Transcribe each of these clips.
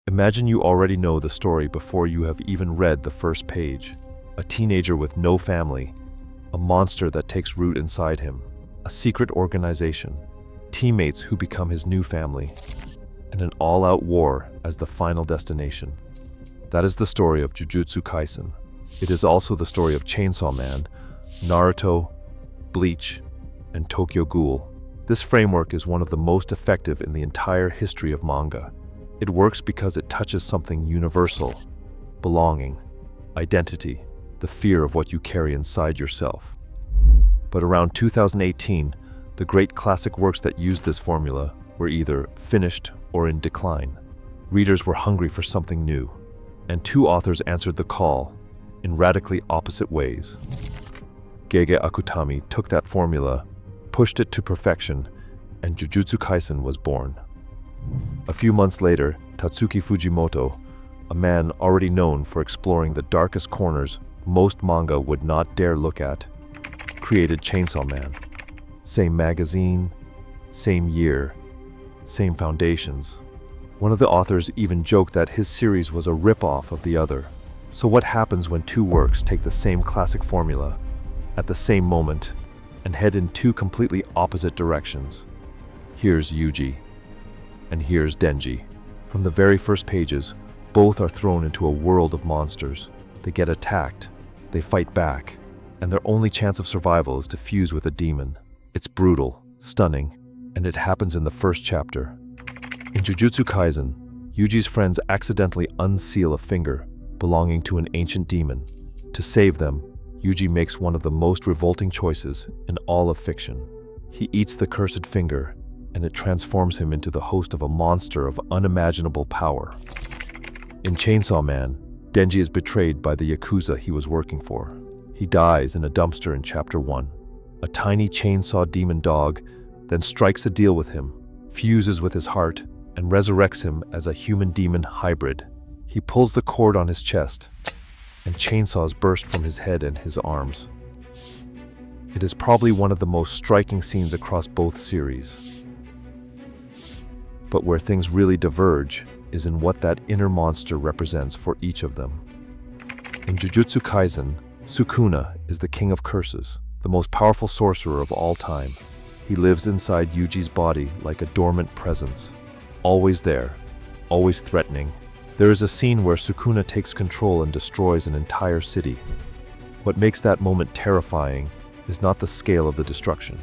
Imagine you already know the story before you have even read the first page. A teenager with no family, a monster that takes root inside him, a secret organization, teammates who become his new family, and an all-out war as the final destination. That is the story of Jujutsu Kaisen. It is also the story of Chainsaw Man, Naruto, Bleach, and Tokyo Ghoul. This framework is one of the most effective in the entire history of manga. It works because it touches something universal: belonging, identity, the fear of what you carry inside yourself. But around 2018, the great classic works that used this formula were either finished or in decline. Readers were hungry for something new, and two authors answered the call in radically opposite ways. Gege Akutami took that formula, pushed it to perfection, and Jujutsu Kaisen was born. A few months later, Tatsuki Fujimoto, a man already known for exploring the darkest corners most manga would not dare look at, created Chainsaw Man. Same magazine, same year, same foundations. One of the authors even joked that his series was a rip-off of the other. So what happens when two works take the same classic formula at the same moment and head in two completely opposite directions? Here's Yuji, and here's Denji. From the very first pages, both are thrown into a world of monsters. They get attacked, they fight back, and their only chance of survival is to fuse with a demon. It's brutal, stunning, and it happens in the first chapter. In Jujutsu Kaisen, Yuji's friends accidentally unseal a finger belonging to an ancient demon. To save them, Yuji makes one of the most revolting choices in all of fiction. He eats the cursed finger, and it transforms him into the host of a monster of unimaginable power. In Chainsaw Man, Denji is betrayed by the Yakuza he was working for. He dies in a dumpster in Chapter 1. A tiny chainsaw demon dog then strikes a deal with him, fuses with his heart, and resurrects him as a human-demon hybrid. He pulls the cord on his chest, and chainsaws burst from his head and his arms. It is probably one of the most striking scenes across both series. But where things really diverge is in what that inner monster represents for each of them. In Jujutsu Kaisen, Sukuna is the king of curses, the most powerful sorcerer of all time. He lives inside Yuji's body like a dormant presence, always there, always threatening. There is a scene where Sukuna takes control and destroys an entire city. What makes that moment terrifying is not the scale of the destruction.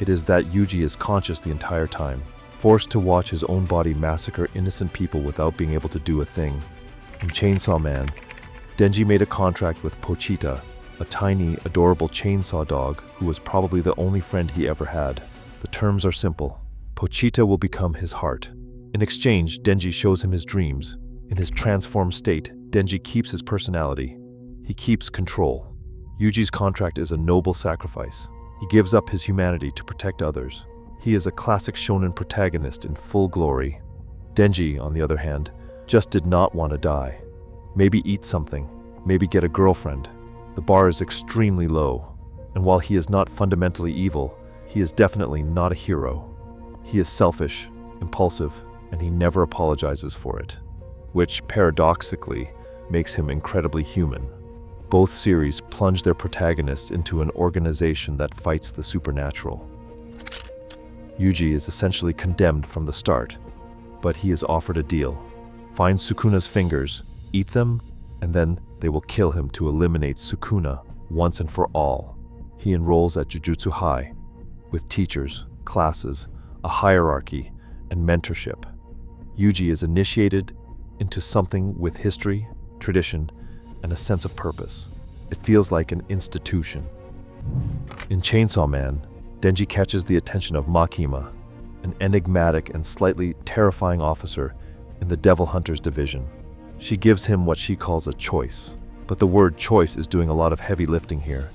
It is that Yuji is conscious the entire time, forced to watch his own body massacre innocent people without being able to do a thing. In Chainsaw Man, Denji made a contract with Pochita, a tiny, adorable chainsaw dog who was probably the only friend he ever had. The terms are simple. Pochita will become his heart. In exchange, Denji shows him his dreams. In his transformed state, Denji keeps his personality. He keeps control. Yuji's contract is a noble sacrifice. He gives up his humanity to protect others. He is a classic shonen protagonist in full glory. Denji, on the other hand, just did not want to die. Maybe eat something, maybe get a girlfriend. The bar is extremely low, and while he is not fundamentally evil, he is definitely not a hero. He is selfish, impulsive, and he never apologizes for it, which paradoxically makes him incredibly human. Both series plunge their protagonists into an organization that fights the supernatural. Yuji is essentially condemned from the start, but he is offered a deal. Find Sukuna's fingers, eat them, and then they will kill him to eliminate Sukuna once and for all. He enrolls at Jujutsu High, with teachers, classes, a hierarchy, and mentorship. Yuji is initiated into something with history, tradition, and a sense of purpose. It feels like an institution. In Chainsaw Man, Denji catches the attention of Makima, an enigmatic and slightly terrifying officer in the Devil Hunters division. She gives him what she calls a choice, but the word choice is doing a lot of heavy lifting here.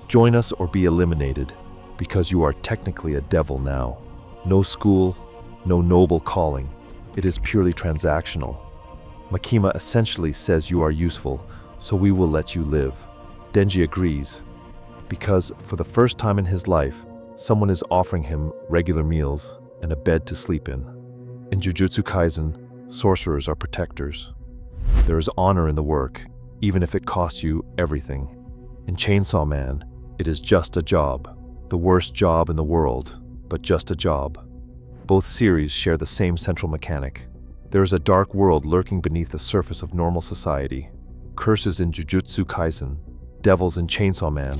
Join us or be eliminated, because you are technically a devil now. No school, no noble calling. It is purely transactional. Makima essentially says you are useful, so we will let you live. Denji agrees, because for the first time in his life, someone is offering him regular meals and a bed to sleep in. In Jujutsu Kaisen, sorcerers are protectors. There is honor in the work, even if it costs you everything. In Chainsaw Man, it is just a job. The worst job in the world, but just a job. Both series share the same central mechanic. There is a dark world lurking beneath the surface of normal society. Curses in Jujutsu Kaisen, devils in Chainsaw Man,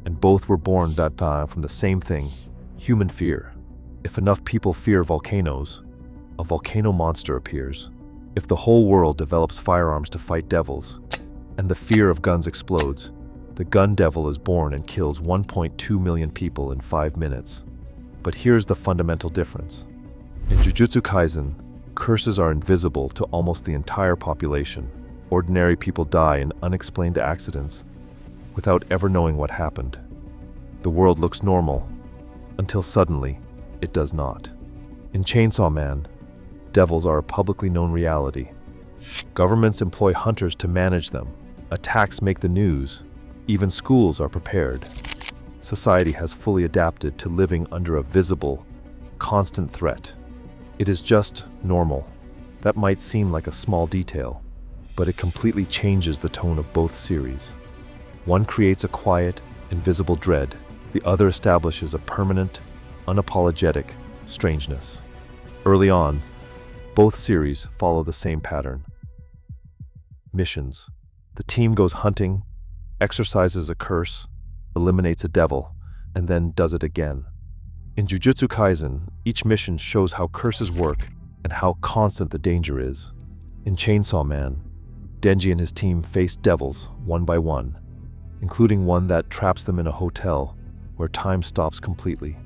and both were born that time from the same thing, human fear. If enough people fear volcanoes, a volcano monster appears. If the whole world develops firearms to fight devils, and the fear of guns explodes, the gun devil is born and kills 1.2 million people in 5 minutes. But here's the fundamental difference. In Jujutsu Kaisen, curses are invisible to almost the entire population. Ordinary people die in unexplained accidents without ever knowing what happened. The world looks normal, until suddenly, it does not. In Chainsaw Man, devils are a publicly known reality. Governments employ hunters to manage them. Attacks make the news. Even schools are prepared. Society has fully adapted to living under a visible, constant threat. It is just normal. That might seem like a small detail, but it completely changes the tone of both series. One creates a quiet, invisible dread. The other establishes a permanent, unapologetic strangeness. Early on, both series follow the same pattern. Missions. The team goes hunting, exorcises a curse, eliminates a devil, and then does it again. In Jujutsu Kaisen, each mission shows how curses work and how constant the danger is. In Chainsaw Man, Denji and his team face devils one by one, including one that traps them in a hotel where time stops completely.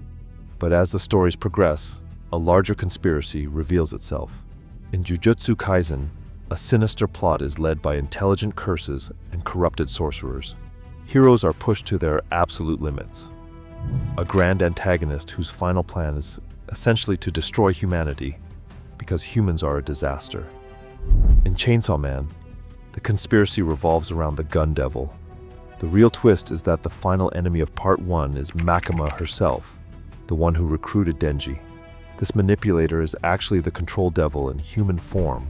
But as the stories progress, a larger conspiracy reveals itself. In Jujutsu Kaisen, a sinister plot is led by intelligent curses and corrupted sorcerers. Heroes are pushed to their absolute limits. A grand antagonist whose final plan is essentially to destroy humanity because humans are a disaster. In Chainsaw Man, the conspiracy revolves around the gun devil. The real twist is that the final enemy of Part 1 is Makima herself, the one who recruited Denji. This manipulator is actually the control devil in human form,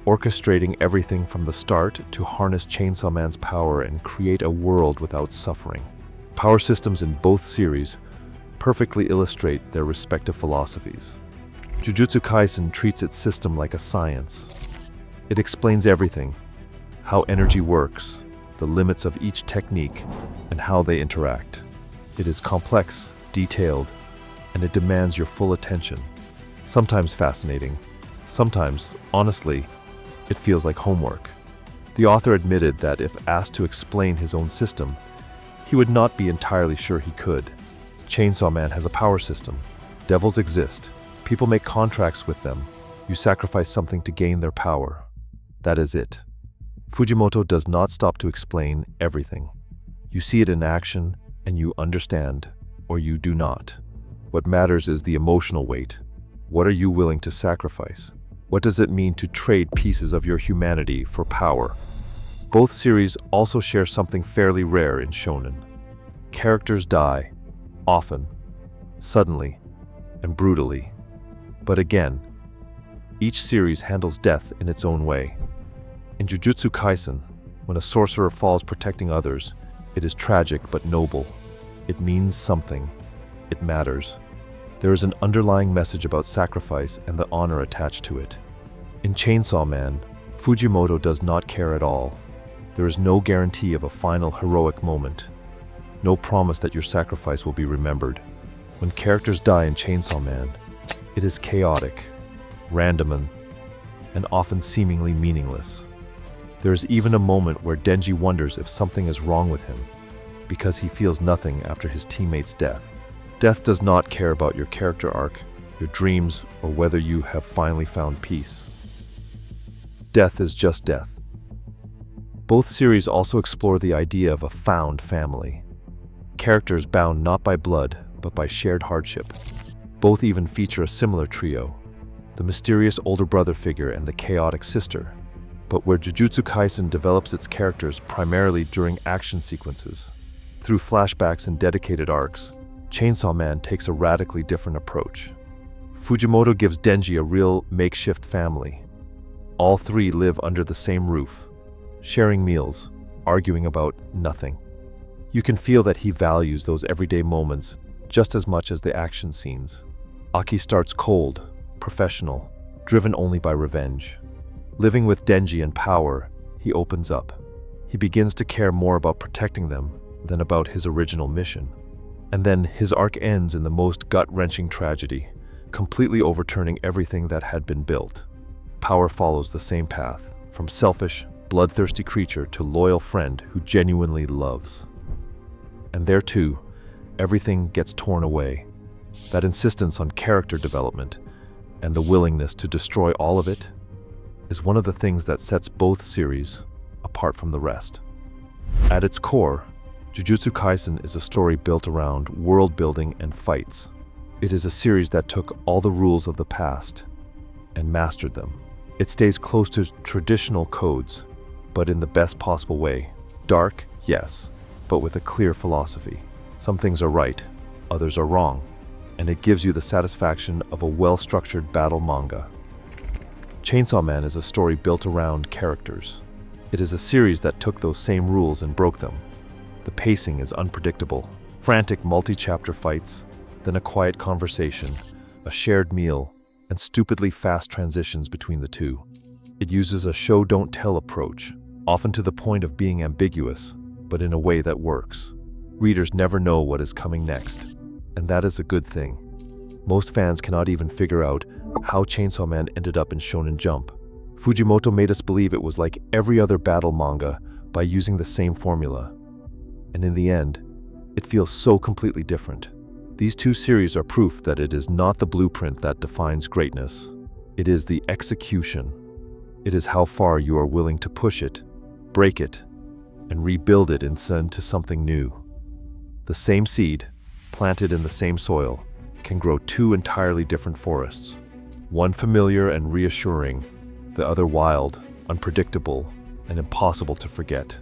orchestrating everything from the start to harness Chainsaw Man's power and create a world without suffering. Power systems in both series perfectly illustrate their respective philosophies. Jujutsu Kaisen treats its system like a science. It explains everything: how energy works, the limits of each technique, and how they interact. It is complex, detailed, and it demands your full attention. Sometimes fascinating, sometimes, honestly, it feels like homework. The author admitted that if asked to explain his own system, he would not be entirely sure he could. Chainsaw Man has a power system. Devils exist. People make contracts with them. You sacrifice something to gain their power. That is it. Fujimoto does not stop to explain everything. You see it in action, and you understand, or you do not. What matters is the emotional weight. What are you willing to sacrifice? What does it mean to trade pieces of your humanity for power? Both series also share something fairly rare in shonen. Characters die, often, suddenly, and brutally. But again, each series handles death in its own way. In Jujutsu Kaisen, when a sorcerer falls protecting others, it is tragic but noble. It means something. It matters. There is an underlying message about sacrifice and the honor attached to it. In Chainsaw Man, Fujimoto does not care at all. There is no guarantee of a final heroic moment. No promise that your sacrifice will be remembered. When characters die in Chainsaw Man, it is chaotic, random, and often seemingly meaningless. There is even a moment where Denji wonders if something is wrong with him, because he feels nothing after his teammate's death. Death does not care about your character arc, your dreams, or whether you have finally found peace. Death is just death. Both series also explore the idea of a found family. Characters bound not by blood, but by shared hardship. Both even feature a similar trio: the mysterious older brother figure and the chaotic sister. But where Jujutsu Kaisen develops its characters primarily during action sequences, through flashbacks and dedicated arcs, Chainsaw Man takes a radically different approach. Fujimoto gives Denji a real makeshift family. All three live under the same roof, sharing meals, arguing about nothing. You can feel that he values those everyday moments just as much as the action scenes. Aki starts cold, professional, driven only by revenge. Living with Denji and power, he opens up. He begins to care more about protecting them than about his original mission. And then his arc ends in the most gut-wrenching tragedy, completely overturning everything that had been built. Power follows the same path, from selfish, bloodthirsty creature to loyal friend who genuinely loves. And there too, everything gets torn away. That insistence on character development and the willingness to destroy all of it is one of the things that sets both series apart from the rest. At its core, Jujutsu Kaisen is a story built around world building and fights. It is a series that took all the rules of the past and mastered them. It stays close to traditional codes, but in the best possible way. Dark, yes, but with a clear philosophy. Some things are right, others are wrong, and it gives you the satisfaction of a well-structured battle manga. Chainsaw Man is a story built around characters. It is a series that took those same rules and broke them. The pacing is unpredictable. Frantic multi-chapter fights, then a quiet conversation, a shared meal, and stupidly fast transitions between the two. It uses a show-don't-tell approach, often to the point of being ambiguous, but in a way that works. Readers never know what is coming next, and that is a good thing. Most fans cannot even figure out how Chainsaw Man ended up in Shonen Jump. Fujimoto made us believe it was like every other battle manga by using the same formula. And in the end, it feels so completely different. These two series are proof that it is not the blueprint that defines greatness. It is the execution. It is how far you are willing to push it, break it, and rebuild it into something new. The same seed, planted in the same soil, can grow two entirely different forests. One familiar and reassuring, the other wild, unpredictable, and impossible to forget.